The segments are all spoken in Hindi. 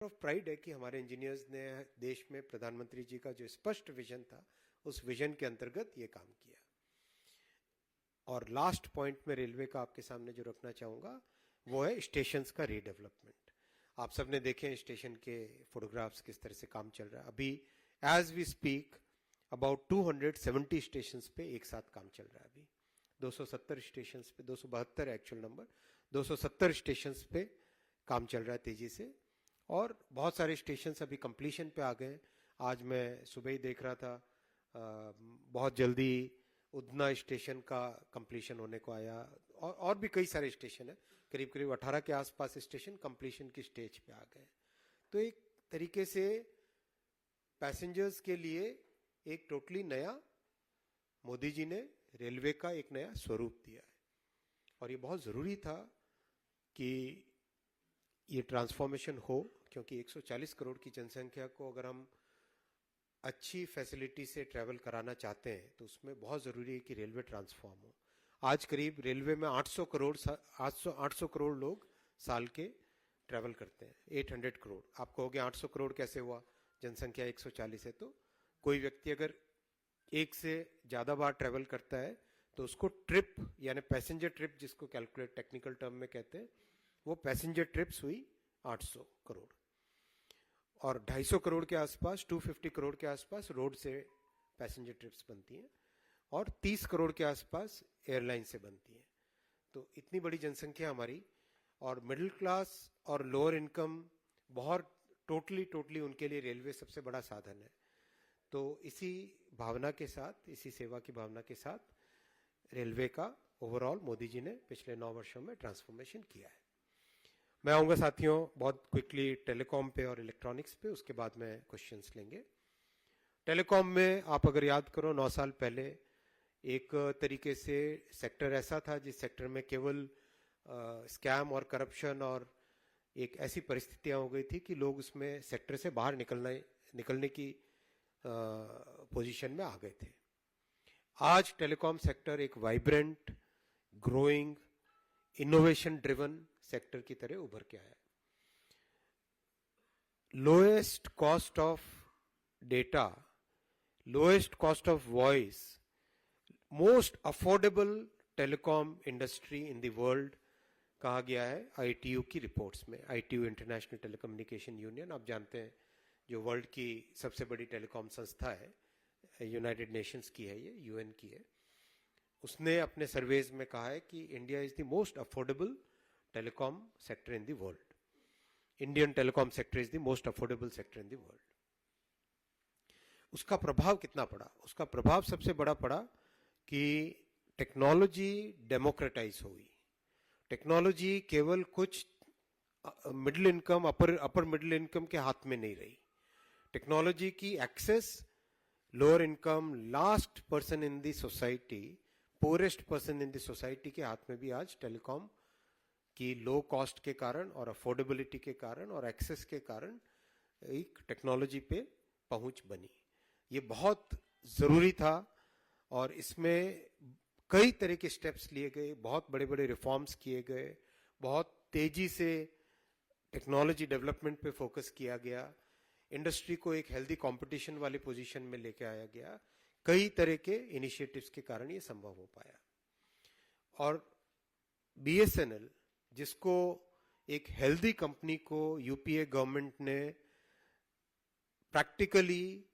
ऑफ प्राइड है कि हमारे इंजीनियर्स ने देश में प्रधानमंत्री जी का जो स्पष्ट विजन था उस विजन के अंतर्गत ये काम किया। और लास्ट पॉइंट में रेलवे का आपके सामने जो रखना चाहूँगा वो है स्टेशंस का रीडेवलपमेंट। आप सबने देखे हैं स्टेशन के फोटोग्राफ्स किस तरह से काम चल रहा है। अभी as we speak about 270 stations पे एक साथ काम चल रहा है। अभी 270 स्टेशंस पे, 272 एक्चुअल नंबर, 270 स्टेशंस पे काम चल रहा है तेजी से। और बहुत सारे स्टेशंस अभी कंप्लीशन पे आ गए। आज मैं सुबह ही देख रहा था बहुत जल्दी उधना स्टेशन का कंप्लीशन होने को आया, और भी कई सारे स्टेशन है, करीब करीब 18 के आसपास स्टेशन कंप्लीशन की स्टेज पे आ गए। तो एक तरीके से पैसेंजर्स के लिए एक टोटली नया मोदी जी ने रेलवे का एक नया स्वरूप दिया है। और ये बहुत ज़रूरी था कि ये ट्रांसफॉर्मेशन हो, क्योंकि 140 करोड़ की जनसंख्या को अगर हम अच्छी फैसिलिटी से ट्रैवल कराना चाहते हैं तो उसमें बहुत ज़रूरी है कि रेलवे ट्रांसफॉर्म हो। आज करीब रेलवे में 800 करोड़ लोग साल के ट्रैवल करते हैं, 800 करोड़। आप कहोगे 800 करोड़ कैसे हुआ, जनसंख्या 140 है। तो कोई व्यक्ति अगर एक से ज़्यादा बार ट्रैवल करता है तो उसको ट्रिप यानी पैसेंजर ट्रिप जिसको कैलकुलेट टेक्निकल टर्म में कहते हैं, वो पैसेंजर ट्रिप्स हुई 800 करोड़। और 250 करोड़ के आसपास, 250 करोड़ के आसपास रोड से पैसेंजर ट्रिप्स बनती हैं, और 30 करोड़ के आसपास एयरलाइन से बनती हैं। तो इतनी बड़ी जनसंख्या हमारी, और मिडिल क्लास और लोअर इनकम बहुत टोटली उनके लिए रेलवे सबसे बड़ा साधन है। तो इसी भावना के साथ, इसी सेवा की भावना के साथ रेलवे का ओवरऑल मोदी जी ने पिछले 9 वर्षों में ट्रांसफॉर्मेशन किया है। मैं आऊँगा साथियों बहुत क्विकली टेलीकॉम पे और इलेक्ट्रॉनिक्स पे, उसके बाद में क्वेश्चंस लेंगे। टेलीकॉम में आप अगर याद करो 9 साल पहले एक तरीके से सेक्टर ऐसा था जिस सेक्टर में केवल स्कैम और करप्शन और एक ऐसी परिस्थितियां हो गई थी कि लोग उसमें सेक्टर से बाहर निकलने की पोजीशन में आ गए थे। आज टेलीकॉम सेक्टर एक vibrant, growing, innovation driven sector की तरह उभर के आया है। Lowest cost of data, lowest cost of voice, most affordable telecom industry in the world कहा गया है ITU की रिपोर्ट्स में। ITU इंटरनेशनल टेलीकम्युनिकेशन यूनियन, आप जानते हैं जो वर्ल्ड की सबसे बड़ी टेलीकॉम संस्था है, यूनाइटेड नेशंस की है, ये UN की है। उसने अपने सर्वेज में कहा है कि India is the most affordable telecom sector in the world. Indian telecom sector is the most affordable sector in the world. उसका प्रभाव कितना पड़ा? उसका प्रभाव सबसे बड़ा पड़ा कि टेक्नोलॉजी डेमोक्रेटाइज हुई। टेक्नोलॉजी केवल कुछ middle income, upper middle income के हाथ में नहीं रही। टेक्नोलॉजी की access lower income, last person in the society, poorest person in the society के हाथ में भी आज टेलीकॉम की लो कॉस्ट के कारण और अफोर्डेबिलिटी के कारण और एक्सेस के कारण एक टेक्नोलॉजी पे पहुंच बनी। ये बहुत ज़रूरी था और इसमें कई तरह के स्टेप्स लिए गए, बहुत बड़े बड़े रिफॉर्म्स किए गए, बहुत तेजी से टेक्नोलॉजी डेवलपमेंट पे फोकस किया गया, इंडस्ट्री को एक हेल्दी कंपटीशन वाली पोजीशन में लेके आया गया। कई तरह के इनिशिएटिव्स के कारण ये संभव हो पाया। और BSNL, जिसको एक हेल्दी कंपनी को UPA गवर्नमेंट ने प्रैक्टिकली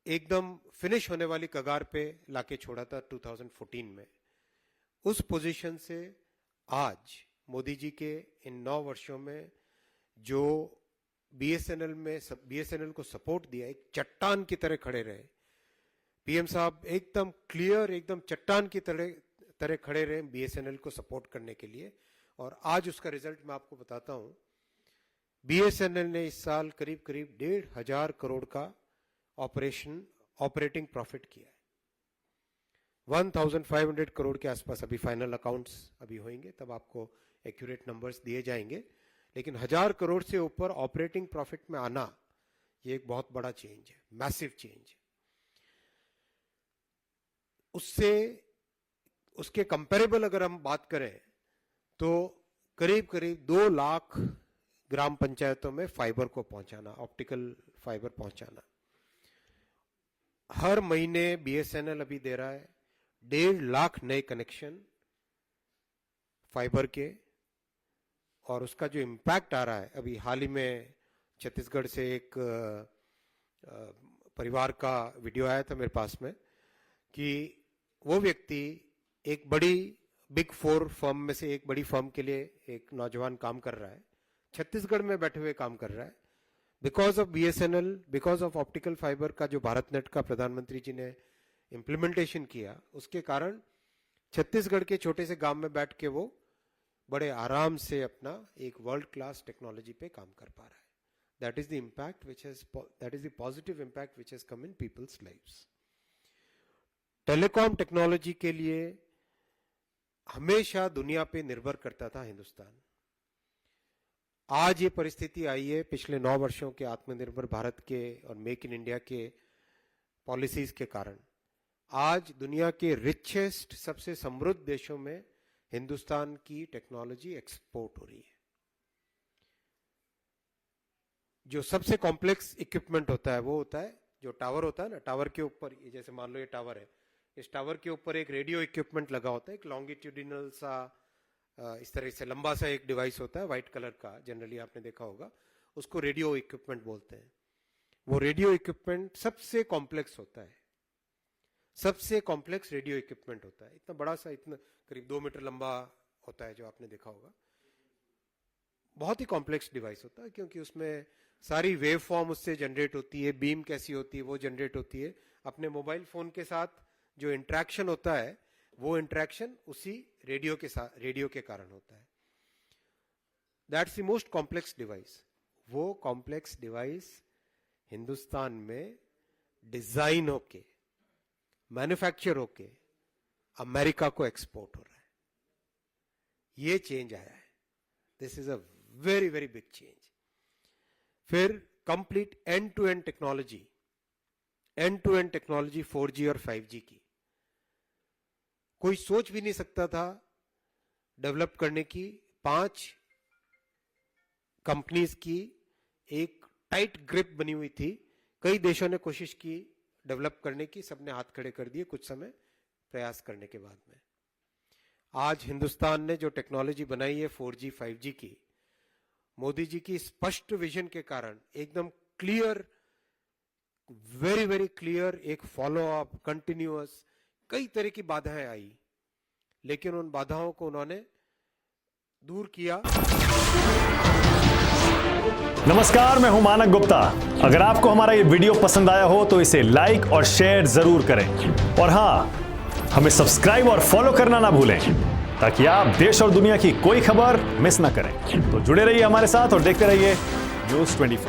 एकदम फिनिश होने वाली कगार पे लाके छोड़ा था 2014 में, उस पोजीशन से आज मोदी जी के इन 9 वर्षों में जो BSNL को सपोर्ट दिया, एक चट्टान की तरह खड़े रहे। PM साहब एकदम क्लियर, एकदम चट्टान की तरह खड़े रहे BSNL को सपोर्ट करने के लिए। और आज उसका रिजल्ट मैं आपको बताता हूं। BSNL ने इस साल करीब 1,500 करोड़ का ऑपरेटिंग प्रॉफिट किया है। 1,500 करोड़ के आसपास अभी फाइनल अकाउंट्स अभी होंगे, तब आपको एक्यूरेट नंबर्स दिए जाएंगे। लेकिन 1,000 करोड़ से ऊपर ऑपरेटिंग प्रॉफिट में आना, ये एक बहुत बड़ा चेंज है, मैसिव चेंज है। उसके कंपेरेबल अगर हम बात करें तो करीब 2 लाख ग्राम पंचायतों में फाइबर को पहुंचाना, ऑप्टिकल फाइबर पहुंचाना। हर महीने बीएसएनएल अभी दे रहा है 1.5 लाख नए कनेक्शन फाइबर के, और उसका जो इम्पैक्ट आ रहा है, अभी हाल ही में छत्तीसगढ़ से एक परिवार का वीडियो आया था मेरे पास में कि वो व्यक्ति एक बड़ी बिग 4 फर्म में से एक बड़ी फर्म के लिए एक नौजवान काम कर रहा है, छत्तीसगढ़ में बैठे हुए काम कर रहा है। Because of BSNL, because of optical fibre का जो भारत नेट का प्रधानमंत्री जी ने इम्प्लीमेंटेशन किया, उसके कारण छत्तीसगढ़ के छोटे से गांव में बैठ के वो बड़े आराम से अपना एक वर्ल्ड क्लास टेक्नोलॉजी पे काम कर पा रहा है। That is the impact which has, that is the positive impact which has come in people's lives. Telecom technology के लिए हमेशा दुनिया पे निर्भर करता था हिंदुस्तान। आज ये परिस्थिति आई है पिछले 9 वर्षों के आत्मनिर्भर भारत के और मेक इन इंडिया के पॉलिसीज के कारण आज दुनिया के रिचेस्ट, सबसे समृद्ध देशों में हिंदुस्तान की टेक्नोलॉजी एक्सपोर्ट हो रही है। जो सबसे कॉम्प्लेक्स इक्विपमेंट होता है वो होता है जो टावर होता है ना, टावर के ऊपर, ये जैसे मान लो ये टावर है, इस टावर के ऊपर एक रेडियो इक्विपमेंट लगा होता है, एक लॉन्गिट्यूडिनल सा इस तरह से लंबा सा एक डिवाइस होता है व्हाइट कलर का, जनरली आपने देखा होगा, उसको रेडियो इक्विपमेंट बोलते हैं। वो रेडियो इक्विपमेंट सबसे कॉम्प्लेक्स होता है, सबसे कॉम्प्लेक्स रेडियो इक्विपमेंट होता है। इतना बड़ा सा, इतना करीब 2 मीटर लंबा होता है, जो आपने देखा होगा। बहुत ही कॉम्प्लेक्स डिवाइस होता है क्योंकि उसमें सारी वेव फॉर्म उससे जनरेट होती है, बीम कैसी होती है वो जनरेट होती है। अपने मोबाइल फोन के साथ जो इंटरेक्शन होता है वो इंटरेक्शन उसी रेडियो के साथ, रेडियो के कारण होता है। That's the most complex device. वो कॉम्प्लेक्स डिवाइस हिंदुस्तान में डिजाइन होके, मैन्युफैक्चर होके अमेरिका को एक्सपोर्ट हो रहा है। ये चेंज आया है। This is a very very big change. फिर complete end to end technology, end to end technology 4G और 5G की कोई सोच भी नहीं सकता था डेवलप करने की। 5 कंपनीज की एक टाइट ग्रिप बनी हुई थी। कई देशों ने कोशिश की डेवलप करने की, सबने हाथ खड़े कर दिए कुछ समय प्रयास करने के बाद में। आज हिंदुस्तान ने जो टेक्नोलॉजी बनाई है 4G 5G की, मोदी जी की स्पष्ट विजन के कारण एकदम क्लियर, वेरी वेरी क्लियर, एक फॉलो अप, कंटिन्यूअस, कई तरह की बाधाएं आई, लेकिन उन बाधाओं को उन्होंने दूर किया। नमस्कार, मैं हूं मानक गुप्ता। अगर आपको हमारा ये वीडियो पसंद आया हो तो इसे लाइक और शेयर जरूर करें, और हां, हमें सब्सक्राइब और फॉलो करना ना भूलें ताकि आप देश और दुनिया की कोई खबर मिस ना करें। तो जुड़े रहिए हमारे साथ और देखते रहिए न्यूज़ 24।